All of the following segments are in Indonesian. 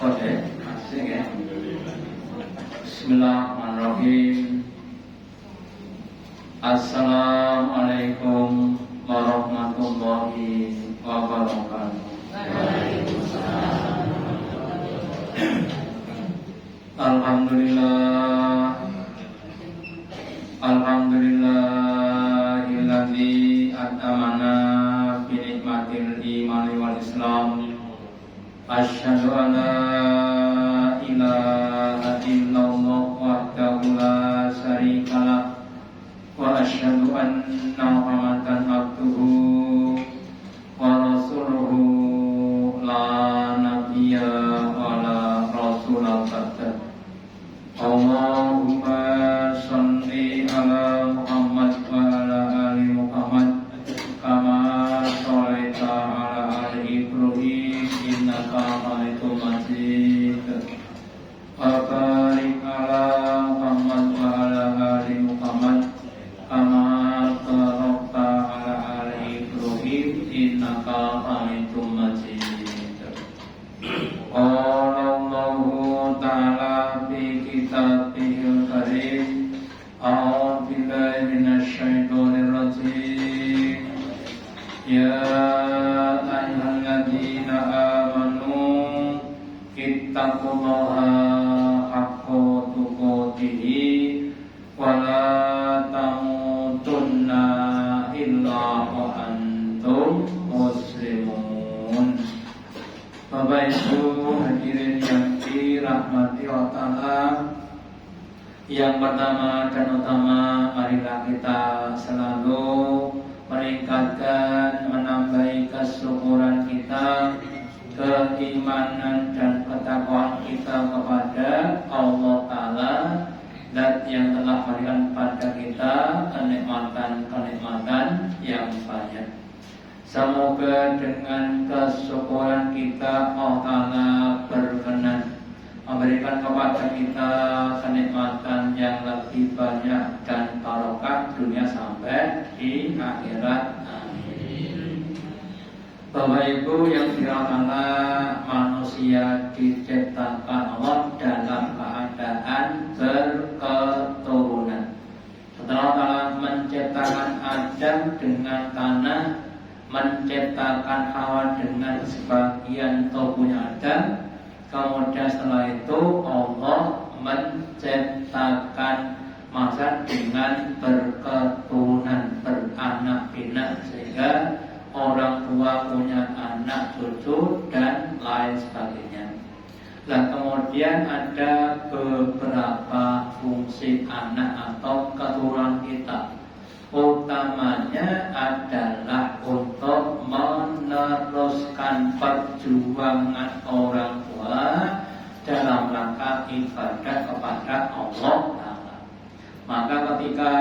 Kode asing ya. Bismillahirrahmanirrahim. Assalamualaikum warahmatullahi wabarakatuh. Alhamdulillah. Alhamdulillahilladzi at'amana bi nikmatil imani wal islam. Asyhadu an la ilaha illallah wahdahu la syarikalah wa asyhadu anna Muhammadan abduhu wa rasuluhu la nabiyya wa la rasula ba'da. Allahumma shalli ala Muhammad wa ala ali Muhammad kama shallaita ala ali Ibrahim innaka Hamidum Majid. Wa barik ala Muhammad wa ala ali Muhammad kama barakta ala ali Ibrahim innaka Hamidum Majid. Qala Allahu ta'ala fi kitabihil karim. A'udzu billahi minasy syaithanir rajim. Ya ayyuhalladzina amanu ittaqullaha haqqa tuqatih wa la tamutunna illa wa antum muslimun. Bapak Ibu hadirin yang dirahmati Allah, yang pertama dan utama, marilah kita selalu meningkatkan, menambahi kesyukuran kita, keimanan dan ketakwaan kita kepada Allah Ta'ala, Zat yang telah memberikan pada kita kenikmatan-kenikmatan yang banyak. Semoga dengan kesyukuran kita Allah Ta'ala berkenan memberikan kepada kita kenikmatan yang lebih banyak dan barokah dunia sampai di akhirat. Amin. Bapak Ibu yang dirahmati Allah, manusia diciptakan Allah dalam keadaan berketurunan. Setelah Allah menciptakan Adam dengan tanah, menciptakan Hawa dengan sebagian tubuhnya Adam, kemudian setelah itu Allah menciptakan manusia dengan berketurunan, beranak pinak, sehingga orang tua punya anak, cucu dan lain sebagainya. Nah, kemudian ada beberapa fungsi anak atau keturunan kita. Utamanya adalah untuk meneruskan perjuangan orang tua dalam rangka ibadah kepada Allah Ta'ala. Maka ketika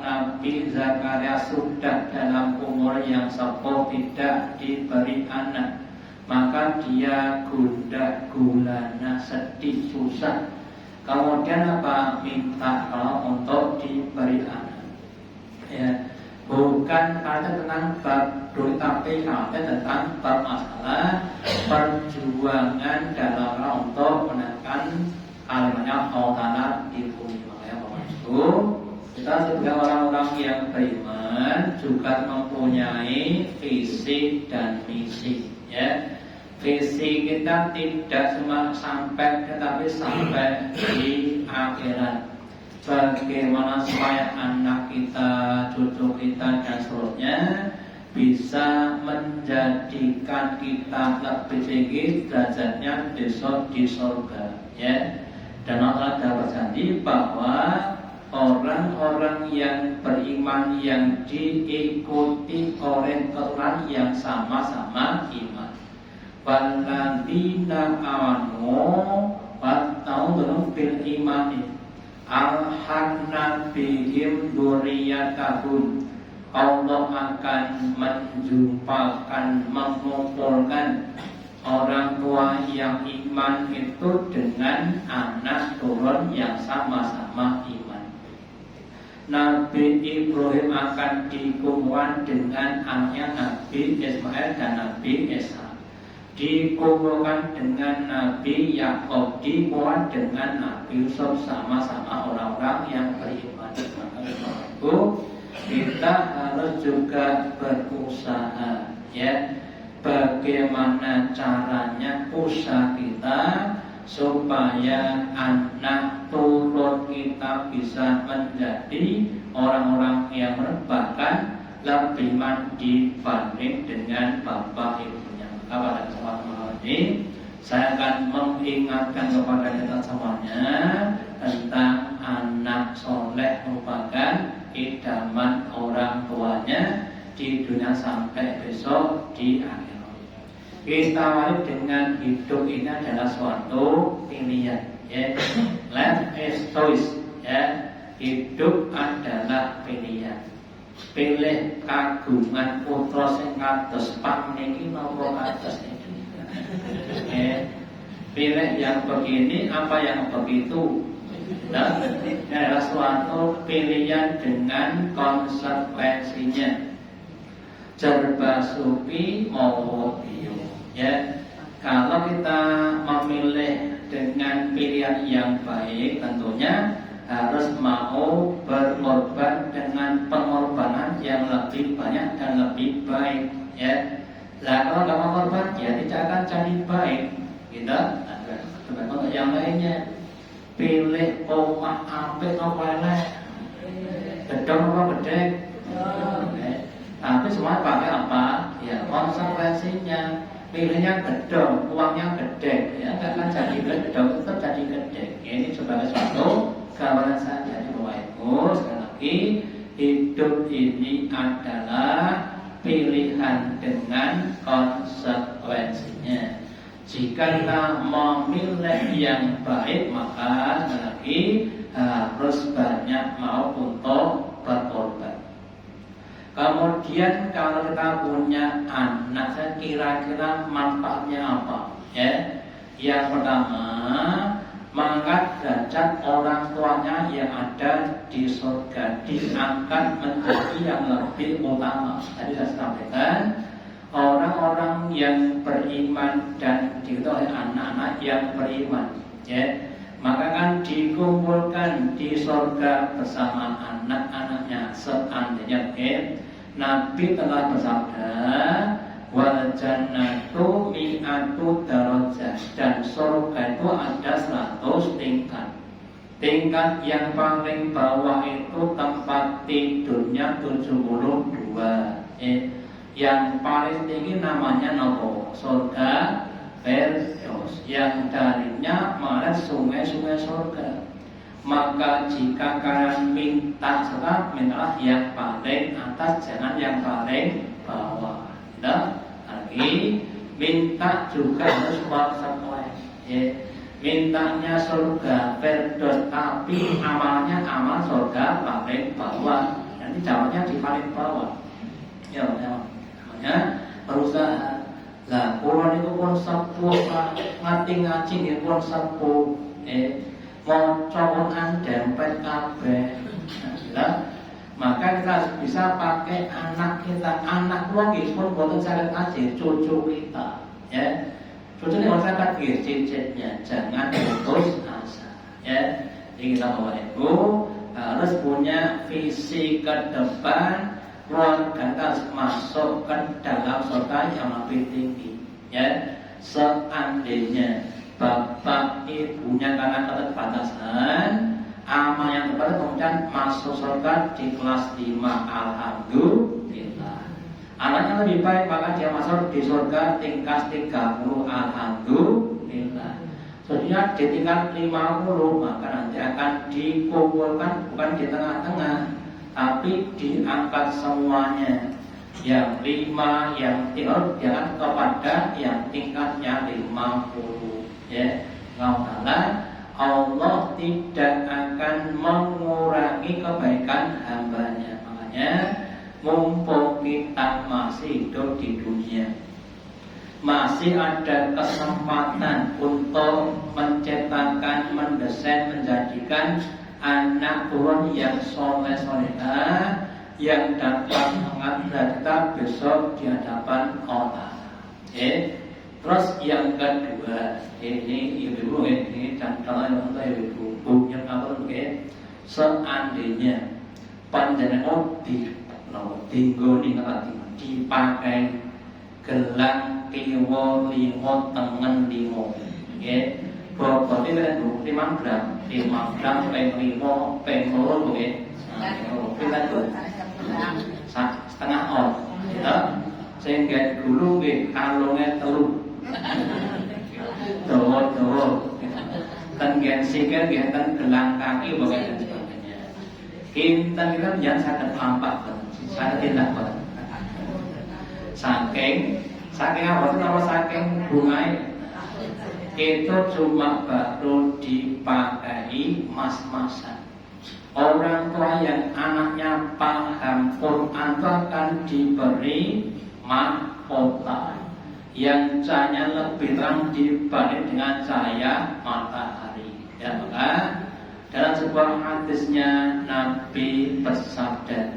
Nabi Zakaria sudah dalam umur yang sepuh, tidak diberi anak, maka dia gundah gulana, sedih, susah. Kemudian apa? Minta Allah untuk diberi anak. Ya, bukan karena tentang bab dulu, tapi karena tentang bab masalah perjuangan dalam rangka untuk menekan kalimatnya Allah Ta'ala di bumi. Makanya Bapak Ibu, kita sebagai orang-orang yang beriman juga mempunyai visi dan misi. Ya, visi kita tidak cuma sampai, tetapi sampai di akhirat. Bagaimana supaya anak kita, cucu kita dan seterusnya bisa menjadikan kita lebih tinggi derajatnya besok di surga, ya. Dan Allah telah berjanji bahwa orang-orang yang beriman yang diikuti oleh keturunan yang sama-sama iman. Walladzina amanu wattaqu bil imani alhaqna bihim dzurriyyatahum. Allah akan menjumpakan, mengumpulkan orang tua yang iman itu dengan anak turun yang sama-sama iman. Nabi Ibrahim akan dikumpulkan dengan anaknya Nabi Ismail dan Nabi Ishak. dikumpulkan dengan Nabi Yakub, dikumpulkan dengan Nabi Yusuf, sama-sama orang-orang yang beriman. Maka itu kita harus juga berusaha, ya, bagaimana caranya usaha kita supaya anak turun kita bisa menjadi orang-orang yang bahkan lebih mandi dibanding dengan bapak ibunya. Maka pada kesempatan malam ini saya akan mengingatkan kepada kita semuanya tentang anak soleh merupakan idaman orang tuanya di dunia sampai besok di akhirat. Kita wajib dengan hidup ini adalah suatu pilihan, ya. Life is choice, ya. Hidup adalah pilihan. Pilih kagungan putra sing kados paniki napa kados niki. Pilih yang begini apa yang begitu. Nah, adalah suatu pilihan dengan konsekuensinya. Serba supi mau bio. Ya, kalau kita memilih dengan pilihan yang baik, tentunya harus mau berkorban dengan pengorbanan yang lebih banyak dan lebih baik. Ya, lah kalau nggak mau korban, ya tidak akan jadi baik. Kita untuk yang lainnya, pilih omah apik apa elek, gedong apa gedek. Tapi semua pakai apa? Ya, konsekuensinya. Pilihnya gedong, uangnya gede, ya nggak akan jadi gedong, tetap jadi gede. Ini sebagai suatu gambaran saja di bawah itu. Sekali lagi, hidup ini adalah pilihan dengan konsekuensinya. Jika kita memilih yang baik, maka sekali lagi harus banyak mau untuk berkorban. Kemudian kalau kita punya anak, saya kira-kira manfaatnya apa? Ya, yang pertama, mengangkat derajat orang tuanya yang ada di surga, diangkat menjadi yang lebih utama. Tadi saya sampaikan, orang-orang yang beriman dan diikuti oleh anak-anak yang beriman, ya, maka kan dikumpulkan di surga bersama anak-anaknya. Seandainya Nabi telah bersabda, wal jannatu mi'atu darajah, dan surga itu ada 100 tingkat. Tingkat yang paling bawah itu tempat tidurnya 72. Yang paling tinggi namanya nopo? Surga Firdaus, yang darinya mengalir sungai-sungai surga. Maka jika kalian minta sekarang, mintalah yang paling atas, jangan yang paling bawah. Nah, lagi minta juga harus konsekuensi. Mintanya surga Firdaus, tapi amalnya amal surga paling bawah. Nanti jawabnya di paling bawah. Ya, namanya berusaha. Lah, kulon itu pun sepuh, ngati-ngaji itu pun sepuh. Mocoan dempet kabeh. Lah, maka kita harus bisa pakai anak kita. Anak lagi pun boten saged aja cucu kita, ya. Cucu ini harus saged nggih cicitnya, jangan putus asa, ya. Jadi kita Bapak Ibu harus punya visi ke depan, keluarga kita harus masuk ke dalam surga yang lebih tinggi, ya. Seandainya bapak ibunya karena keterbatasan, amal yang tepat kemudian masuk surga di kelas 5, alhamdulillah. Anaknya lebih baik, maka dia masuk di surga tingkat 30, alhamdulillah. Selanjutnya di tingkat 50, maka nanti akan dikumpulkan bukan di tengah-tengah, tapi diangkat semuanya. Yang 5, yang 3 diangkat kepada yang tingkatnya 50. Ya, Allah tidak akan mengurangi kebaikan hambanya. Makanya mumpung kita masih hidup di dunia, masih ada kesempatan untuk menciptakan, mendesain, menjadikan anak turun yang soleh-solehah, yang dapat mengangkat kita besok di hadapan Allah. Terus yang kedua, ini ibu-ibu ini contohnya untuk ibu-ibu punya apa mungkin seandainya panjenengan dinggoni dipakai gelang kiwa limo tengen limo, ya, bobotnya kan 5 gram, 5 gram peng limo peng loro ya, kita tuh setengah on, ya, sehingga dulu kalungnya telur. Dawa-dawa ten gensikan genten gelang kaki bagian sebagainya. Kinten kita jangan saged lampak, saged tindak banget. Saking apa nama saking bungai itu cuma baru dipakai mas-masan. Orang tua yang anaknya paham Quran akan diberi mahkota yang cahaya lebih terang dibanding dengan cahaya matahari. Ya, maka dalam sebuah hadisnya Nabi bersabda,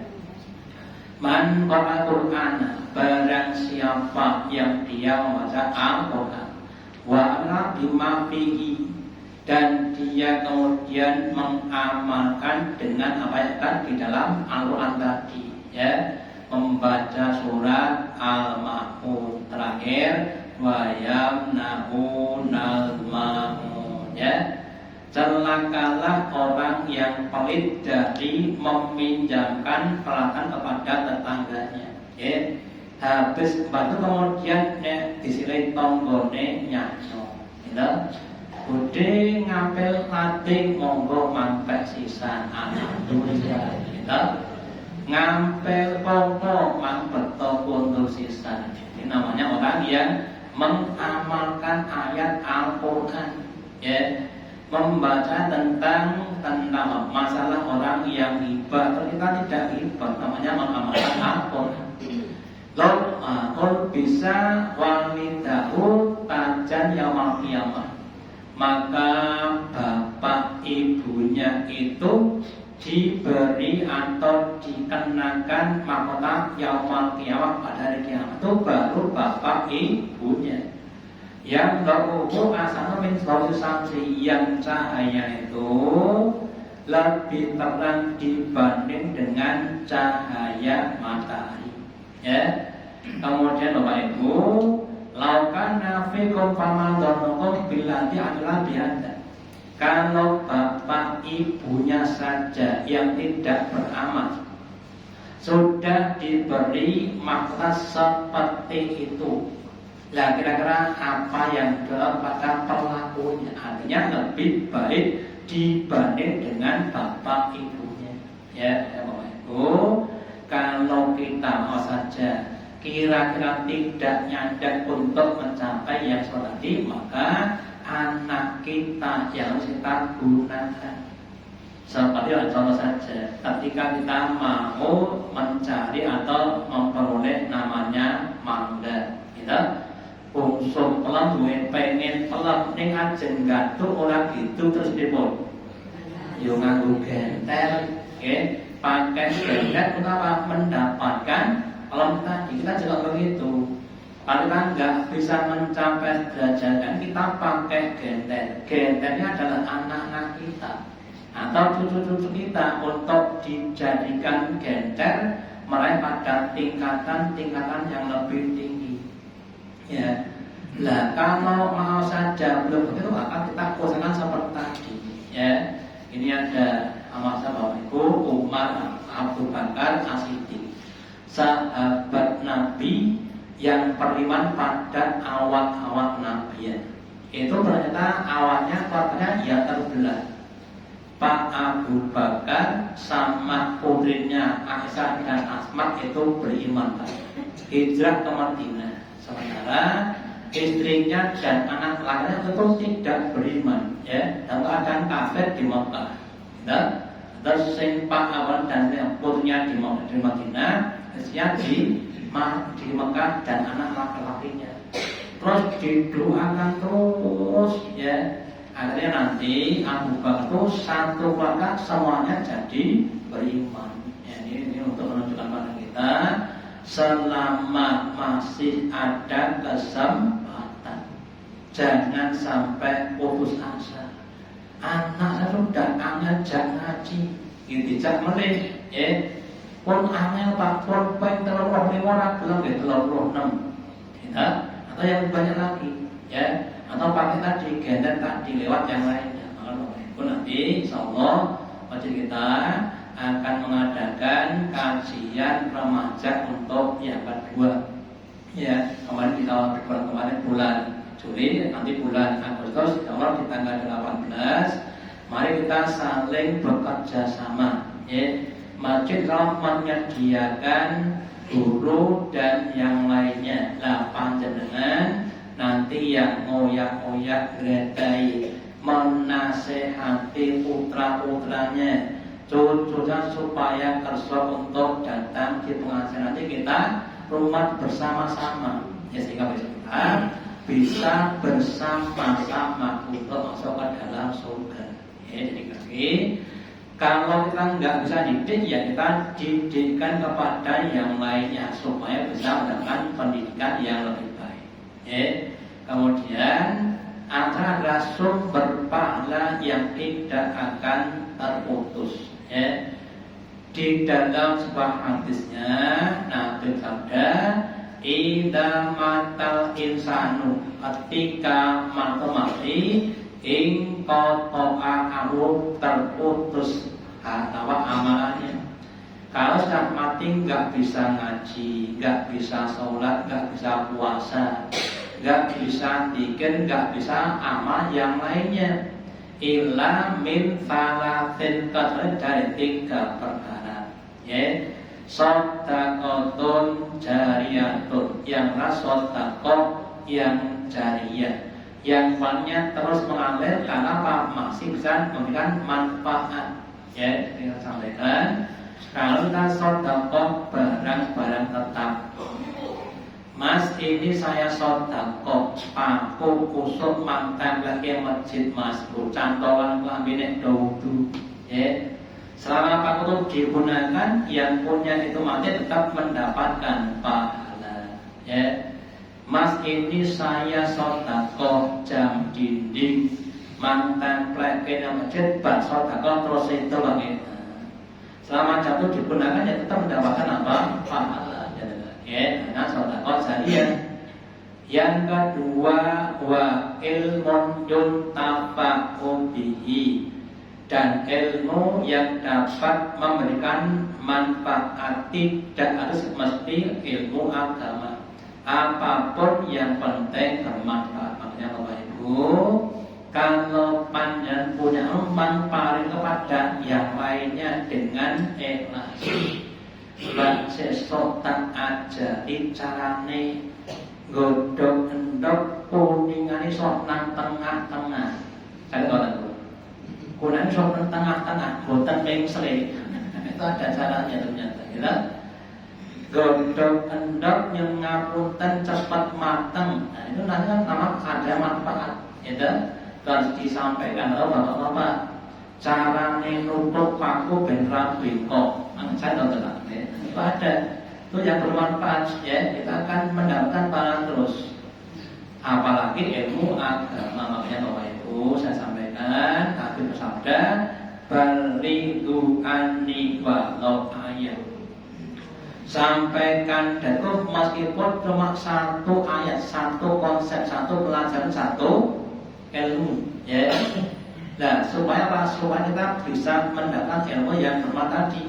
"Man qara'a Qur'ana, barang siapa yang dia membaca Al-Qur'an, wa amila bima fihi, dan dia kemudian mengamalkan dengan apa yang ada di dalam Al-Qur'an tadi, ya, membaca surat Al-Ma'un terakhir wa yamna'unal ma'un, ya, celakalah orang yang pelit dari meminjamkan peralatan kepada tetangganya, ya, habis batu kemudian disilai tonggone nyanyo, ya, bude ngapel latih monggo mampek sisan alhamdulillah, ya, ngampel pokok mampeto untuk sisan. Ini namanya orang yang mengamalkan ayat Al-Quran, ya, membaca tentang masalah orang yang hibah atau kita tidak hibah, namanya mengamalkan Al-Quran. Lalu bisa walidahu tajan yaumil qiyamah, maka bapak ibunya itu diberi atau dikenakan mahkota yaumul qiyamah pada hari kiamat. Itu baru bapak ibunya. Yang daruhu asana min samsi, yang cahaya itu lebih terang dibanding dengan cahaya matahari, ya. Kemudian bapak ibu, laukana fikum famadhanukum billati adalah bianda. Kalau bapak ibunya saja yang tidak beramal sudah diberi makna seperti itu, lah kira-kira apa yang dalam pada perlakunya, artinya lebih baik dibanding dengan bapak ibunya, ya, bapak ibu. Kalau kita mau saja kira-kira tidak nyadar untuk mencapai yang seperti, maka anak kita yang harus kita gunakan. Seperti contoh saja, ketika kita mau mencari atau memperoleh namanya mangga, kita bungsum pelan pengen pelan ning ajeng gatuk ora gitu terus dipun. Yo nganggo genter, pakai genter untuk mendapatkan pelan tadi. Kita juga begitu. Kalau kita nggak bisa mencapai derajat, kita pakai genter. Genternya adalah anak-anak kita atau cucu-cucu kita untuk dijadikan genter meraih pada tingkatan yang lebih tinggi. Ya, lah kalau mau saja belum begitu, maka kita usahakan seperti tadi. Ya, ini ada amasa Bapak Ibu Umar Abu Bakar As-Siddiq, sahabat Nabi yang beriman pada awal-awal Nabian. Itu ternyata awalnya keluarganya ya terbelah. Pak Abu Bakar sama putrinya Aisyah dan Asma itu beriman, hijrah ke Madinah. Sementara istrinya dan anak lainnya itu tidak beriman, ya, dalam keadaan kafir di Mekah. Terus Pak Awan dan putrinya di Madinah, istrinya di Mekah dan anak laki-lakinya. Terus didoakan terus, ya. Akhirnya nanti Abu Bakar itu satu keluarga semuanya jadi beriman. Ya, ini untuk menunjukkan pada kita selama masih ada kesempatan, Jangan sampai putus asa. Anak saya sudah ngajak ngaji, dijak melih, pun angel Pak, pun peng 35 belum ya 36, ya, atau yang banyak lagi, ya, atau pakai tadi gender tadi lewat yang lainnya. Maka nanti insyaallah masjid kita akan mengadakan kajian remaja untuk yang kedua. Ya, kemarin kita kemarin bulan Juli, nanti bulan Agustus, insyaallah di tanggal 18, mari kita saling bekerja sama. Ya, masjid kalau menyediakan guru dan yang lainnya, lah panjenengan nanti yang ngoyak-ngoyak gledai menasehati putra-putranya, cucunya supaya kerso untuk datang di pengajian. Nanti kita rumah bersama-sama, ya, sehingga kita bisa bersama-sama untuk masuk ke dalam surga. Ya, jadi kalau kita nggak bisa didik, ya kita didikkan kepada yang lainnya supaya bisa mendapatkan pendidikan yang lebih baik. Ya. Kemudian adalah sumber pahala yang tidak akan terputus. Ya. Di dalam sebuah hadisnya Nabi bersabda, "Idza matal insanu," ketika mati ing qata'a aru terputus atawa amalannya. Kalau sudah mati nggak bisa ngaji, nggak bisa sholat, nggak bisa puasa, nggak bisa zikir, nggak bisa amal yang lainnya. Illa min salatin, kecuali dari 3 perkara. Ya, sedekahun jariyatun, yang sedekah yang jariyah, yang banyak terus mengalir karena apa? Masih bisa memberikan manfaat. Ya, kita sampaikan kalau kita sedekah barang-barang tetap. Mas, ini saya sedekah paku kusuk mantan lagi masjid Mas, cantolan kelambine daudu. Ya, selama paku itu digunakan, yang punya itu mati tetap mendapatkan pahala. Ya, Mas, ini saya sedekah jam dinding mantan plek masjid, bar sedekah terus itu lagi. Selama jam itu digunakan, ya tetap mendapatkan apa? Pahala. Ya, nah sedekah jariyah. Yang kedua, wa ilmun yuntafa'u bihi, dan ilmu yang dapat memberikan manfaat, tidak harus mesti ilmu agama. Apapun yang penting bermanfaat. Makanya Bapak Ibu, kalau panjenengan punya manfaat kepada yang lainnya dengan ikhlas, lan sesuk tak ajari carane godhog endhog kuningane sok nang tengah-tengah. Saya ngoten. Kuningane sok nang tengah-tengah, boten mengsle. Itu ada caranya ternyata, ya. Godhog endhog yang ngapunten cepat mateng. Nah, itu nanti kan nama ada manfaat, ya. Harus disampaikan Bapak-bapak. Carane nutup paku ben rapi kok. Saya nonton itu ada, itu yang bermanfaat, ya. Kita akan mendapatkan pahala terus. Apalagi ilmu agama. Makanya Bapak Ibu, saya sampaikan Nabi bersabda, "Balighu anni walau ayat." Sampaikan dan itu meskipun cuma 1 ayat, 1 konsep, 1 pelajaran, 1 ilmu, ya. Nah, supaya apa? Supaya kita bisa mendapatkan ilmu yang bermanfaat tadi.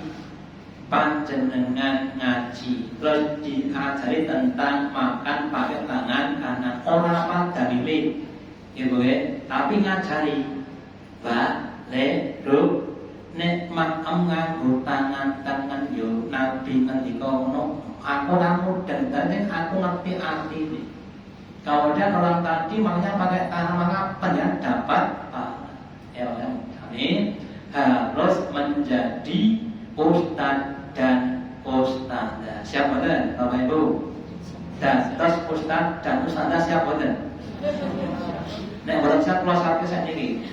Panjenengan ngaji, terus diajari tentang makan pakai tangan kanan. Orang apa dalile, ibu ya, tapi ngajari, Pak, duk, nek makem nganggo tangan yo Nabi ngendika ngono, aku ora mudeng, dan aku ngerti artine. Kemudian orang tadi makanya pakai tangan, maka penjara dapat kami harus menjadi ustaz dan ustazah. Siap betul Bapak Ibu? Dan terus ustaz dan ustazah siap betul? Nek belum siap keluar sapi saya ini.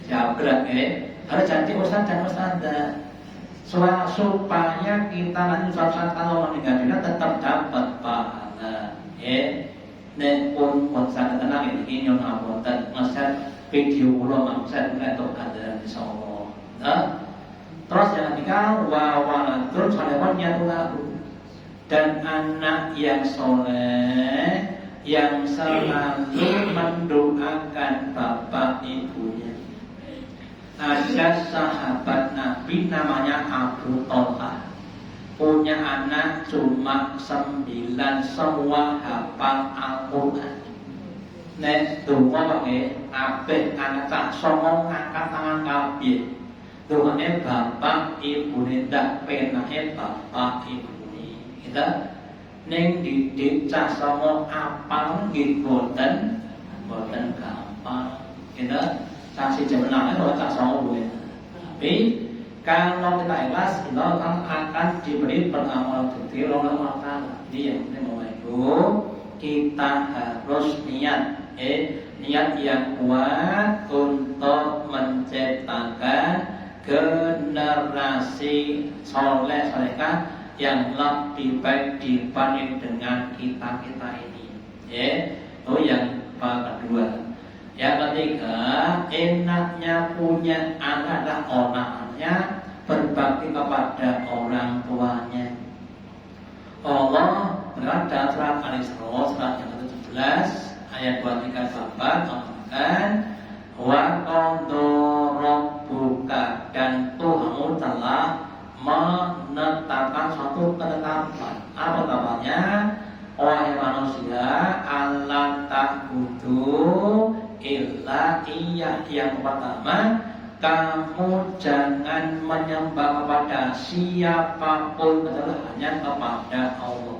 Jawab gerak, harus jadi ustaz dan ustazah. Supaya kita nanti suatu saat kalau meninggal dunia tetap dapat pahala. nek pun saged tenang iki nyuwun ngapunten ngeset video kula mangset entuk ganjaran insyaallah. Terus yang ketiga wawaladun salehun yatulahu, dan anak yang soleh yang selalu mendoakan bapak ibunya. Ada sahabat Nabi namanya Abu Thalhah, punya anak cuma 9, semua hafal Al-Quran. Nek donga pakai kabeh anak tak somong ngangkat tangan kabeh. Dongane bapak ibune ndak penake bapak ibune. Kita ning didik cah songo apal nggih boten gampang. Kita cah siji menang ora cah songo duwe. Tapi kalau kita ikhlas, kita akan diberi peramal bukti Allah Ta'ala. Dia yang mau itu kita harus niat yang kuat untuk menciptakan generasi soleh solehah yang lebih baik dibanding dengan kita ini. Itu yang kedua. Yang ketiga, enaknya punya anak adalah orangnya berbakti kepada orang tuanya. Allah berkata dalam surat Al-Isra surat yang ke-17 ayat 23-24 mengatakan wa qadha rabbuka, dan Tuhanmu telah menetapkan suatu ketetapan. Apa ketetapannya? Wahai manusia, Allah ta'budu illa iya. Yang pertama, kamu jangan menyembah kepada siapapun kecuali hanya kepada Allah.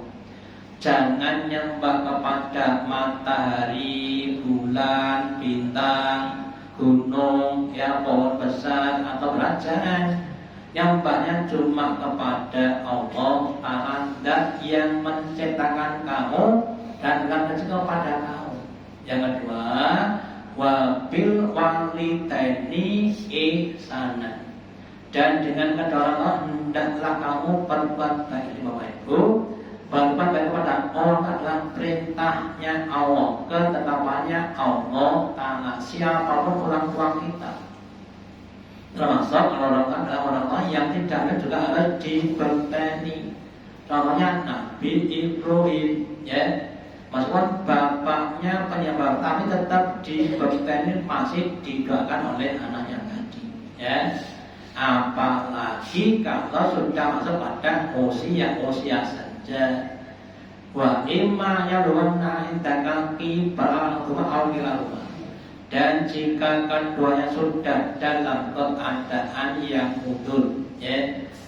Jangan nyembah kepada matahari, bulan, bintang, gunung, pohon besar atau kerajaan. Nyembahnya cuma kepada Allah Ta'ala yang menciptakan kamu dan akan kepada kamu. Yang kedua, wabil walidaini ihsana, dan dengan kedua orang hendaklah kamu berbuat baik. Bapak Ibu, berbuat baik kepada orang adalah perintahnya Allah, ketetapannya Allah Ta'ala. Siapapun orang tua kita, termasuk orang adalah orang tua yang tidak juga harus diberteni. Contohnya Nabi Ibrahim, maksudnya bapaknya penyembah, tapi tetap diberteni, masih didoakan oleh anaknya tadi. Apalagi kalau sudah masuk pada usia saja. Wa imma yalwana indaka kibar rumah. Dan jika keduanya sudah dalam keadaan yang mundur,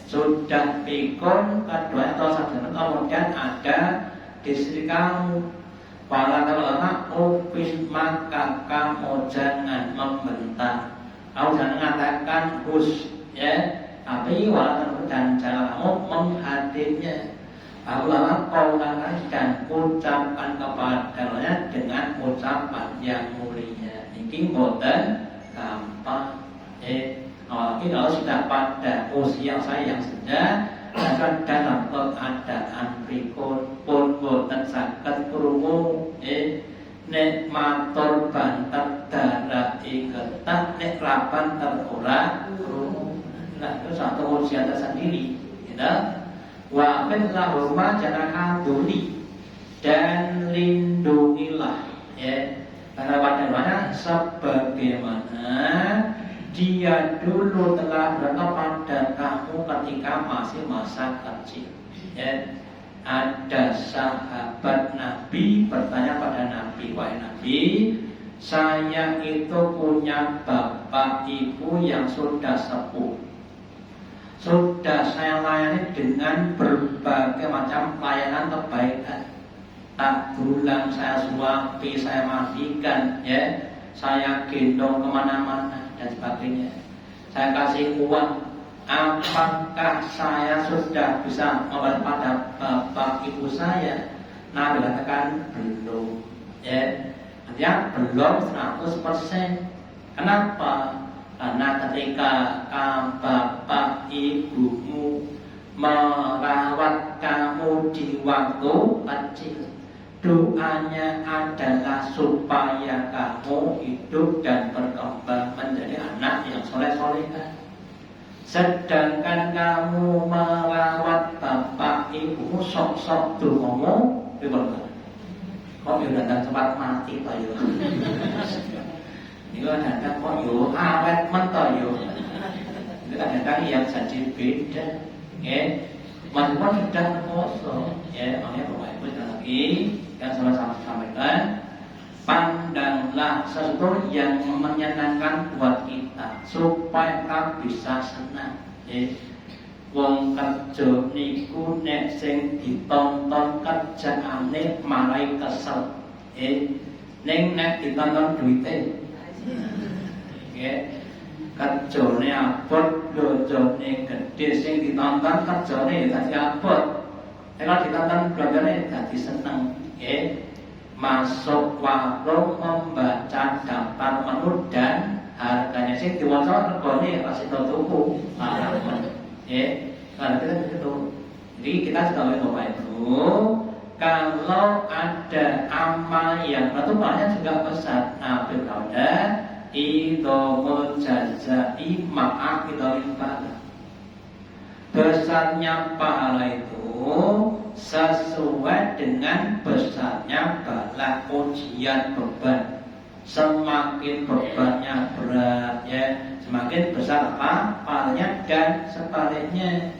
sudah pikun keduanya atau sadar, kemudian ada di sisi kamu, para ulama upis, maka kamu jangan membentak, kamu jangan mengatakan hus, tapi walaupun dan cara kamu menghadirinya. Ulama kaulangan dan ucapan kepadanya dengan ucapan yang mulia. Ini boten gampang. Apalagi kalau sudah pada usia saya yang sudah dalam keadaan berikut pun boten saged krungu nek matur banter darah iketak, nek raban terora krungu. Nah, itu satu usia tersendiri, wa lahuma jangan duli, dan lindungilah karena pada sebagaimana dia dulu telah berkepada kamu ketika masih masa kecil. Ada sahabat Nabi bertanya pada Nabi, wahai Nabi, saya itu punya bapak ibu yang sudah sepuh, sudah saya layani dengan berbagai macam layanan kebaikan. Tak berulang saya suapi, saya mandikan, saya gendong kemana-mana dan sebagainya. Saya kasih uang. Apakah saya sudah bisa memberi pada bapak ibu saya? Nabi katakan belum. Artinya belum 100%. Kenapa? Karena ketika bapak ibumu merawat kamu di waktu kecil, doanya adalah supaya kamu hidup dan berkembang menjadi anak yang soleh-solehah. Sedangkan kamu merawat bapak ibu sok-sok dongomu, kok yo datang cepat mati Pak yo. Itu datang kok yo awet mentok yo. Itu kadang-kadang yang jadi beda. Walaupun sudah poso, makanya Bapak Ibu sekali lagi yang sama-sama sampaikan, pandanglah sesuatu yang menyenangkan buat kita supaya kita bisa senang. Wong kerja niku nek sing ditonton kerjaane marai kesel. Ning nek ditonton duite. Kerjane abot, lojone gede, sing ditonton kerjane dadi abot. Kalau ditonton belanjane dadi seneng. Masuk warung membaca daftar menu dan harganya sing diwaca regane pasti tuku. Kalau kita begitu. Jadi kita sudah Bapak Ibu, kalau ada amal yang pertumbuhannya juga besar, Nabi Kauda idomul jazai ma'akidul ibadah. Besarnya pahala itu sesuai dengan besarnya bala ujian beban. Semakin bebannya berat, semakin besar apa pahalanya, dan sebaliknya,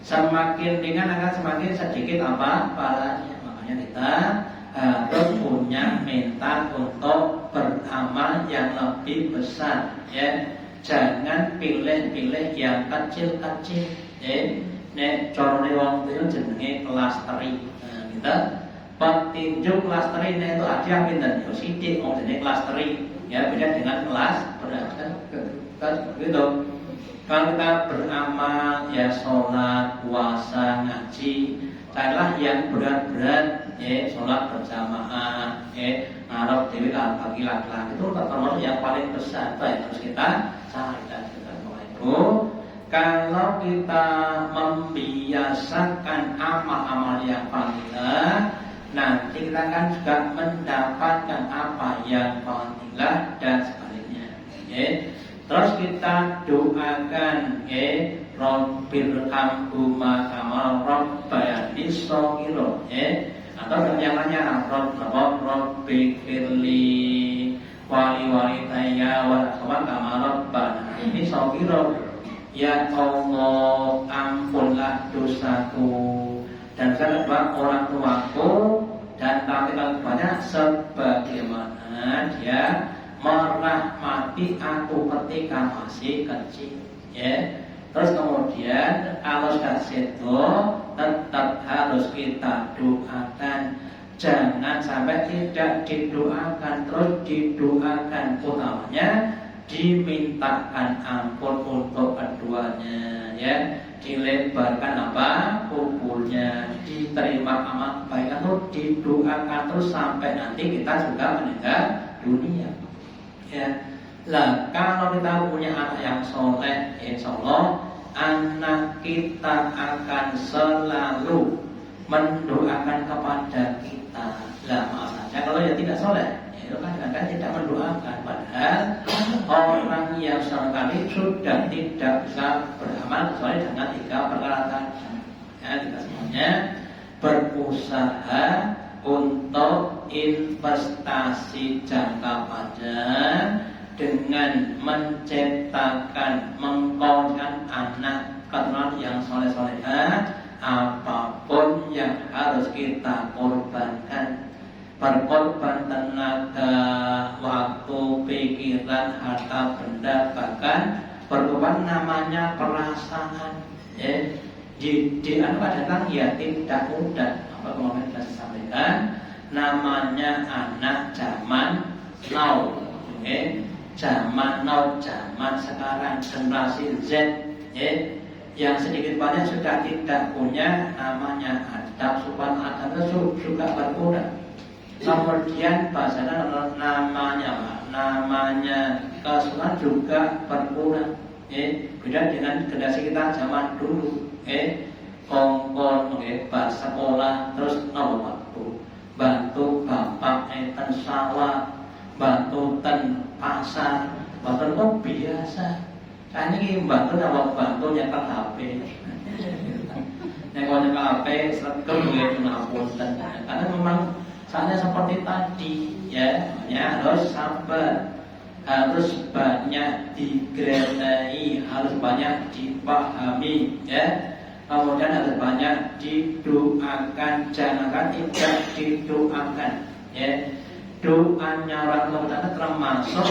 semakin ringan akan semakin sedikit apa pahalanya. Makanya kita harus punya mental untuk beramal yang lebih besar. Jangan pilih-pilih yang kecil-kecil. Nek corone wong itu jenenge klasteri. Kita petinju klasteri itu ada yang pinter yo sithik mau jenenge klasteri. Beda dengan kelas berat kan gitu. Kalau kita beramal sholat, puasa, ngaji, carilah yang berat-berat, sholat berjamaah, ngarep dewi bagi laki-laki itu termasuk yang paling besar. Itu yang harus kita cari. Dan itu kalau kita membiasakan amal-amal yang fadilah, nanti kita akan juga mendapatkan apa yang fadilah dan sebaliknya. Terus kita doakan, Rabbirhamhuma kama rabbayani shaghira, atau yang lainnya Rabbikfirli wali walidayya wa kama rabbayani shaghira. Ya Allah, ampunlah dosaku dan kedua orang tuaku, dan tapi banyak sebagaimana dia merahmati aku ketika masih kecil. Terus kemudian kalau sudah itu tetap harus kita doakan. Jangan sampai tidak didoakan, terus didoakan, utamanya dimintakan ampun untuk keduanya, dilebarkan apa kuburnya, diterima amal baik, atau didoakan terus sampai nanti kita juga meninggal dunia. Lah kalau kita punya anak yang soleh, insya Allah anak kita akan selalu mendoakan kepada kita. Lah masalahnya kalau dia tidak soleh, itu kan tidak mendoakan. Padahal orang yang seringkali sudah tidak bisa beramal kecuali dengan 3 perkara tadi. Kita semuanya berusaha untuk investasi jangka panjang dengan menciptakan, mengkawinkan anak keturunan yang soleh-solehah. Apapun yang harus kita korbankan, berkorban tenaga, waktu, pikiran, harta benda, bahkan berkorban namanya perasaan. Di datang ya tidak mudah. Apa kemarin saya sampaikan, namanya anak zaman now. Zaman now, zaman sekarang, generasi Z, yang sedikit banyak sudah tidak punya namanya adab, sopan adab itu juga berkurang. Kemudian bahasanya namanya kesulitan juga berkurang. Beda dengan generasi kita zaman dulu. Kongkon, bahasa sekolah, terus waktu. pasar, mboten kok biasa. Saya ini bantu awak bantu nyekel HP. Nyekel HP sregep nggih ngapunten. Karena memang saatnya seperti tadi ya, harus sabar. Harus banyak digerai, harus banyak dipahami ya. Kemudian harus banyak didoakan, jangan tidak didoakan ya. Doanya orang tua termasuk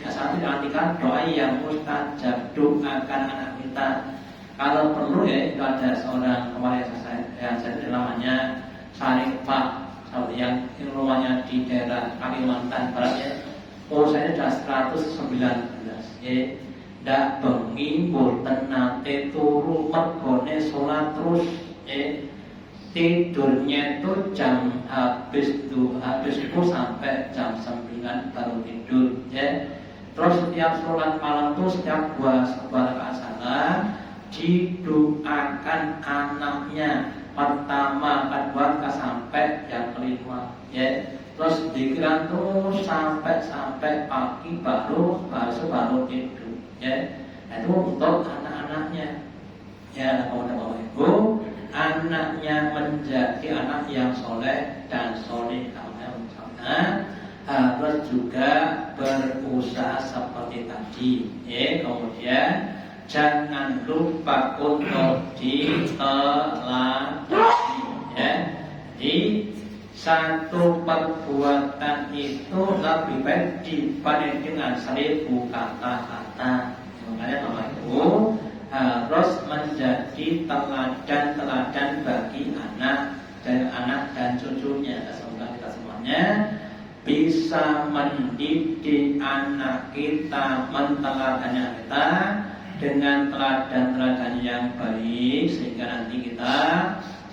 satu artikan doa yang mustajab. Doakan anak kita. Kalau perlu ya, itu ada seorang kemarin yang saya namanya Sarifah, yang rumahnya di daerah Kalimantan Barat ya. Saya sudah 119 ya. Ndak bengi mboten nate turu mergone salat terus ya. Tidurnya itu habis itu sampai jam 9 baru tidur ya. Terus setiap sholat malam itu setiap dua rakaat salat didoakan anaknya pertama, kedua, sampai yang kelima ya. Terus dikira terus sampai pagi baru tidur ya. Itu untuk anak-anaknya ya. Bapak Ibu, anaknya menjadi anak yang soleh dan solehah. Harus juga berusaha seperti tadi ya. Kemudian jangan lupa untuk diteladani ya. Jadi satu perbuatan itu lebih baik dibanding dengan 1000 kata-kata. Makanya Bapak Ibu harus menjadi teladan bagi anak dan cucunya. Semoga kita semuanya bisa mendidik anak kita, menteladani kita dengan teladan-teladan yang baik, sehingga nanti kita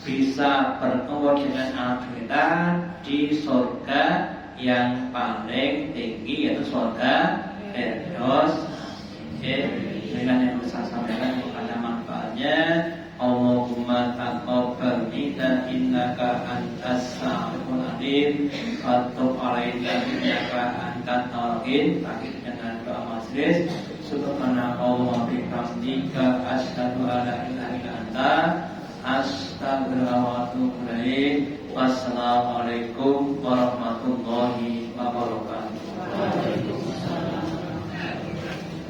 bisa bertemu dengan anak kita di surga yang paling tinggi, yaitu surga Firdaus. Dengan yang saya sampaikan ada manfaatnya. Allahumma taqabbal minna innaka antas samiul alim wa tub alaina innaka antat tawwabur rahim. Dengan doa majlis, subhanallah wa bihamdika asyhadu an la ilaha illa anta astaghfiruka wa atubu ilaik. Wassalamualaikum warahmatullahi wabarakatuh.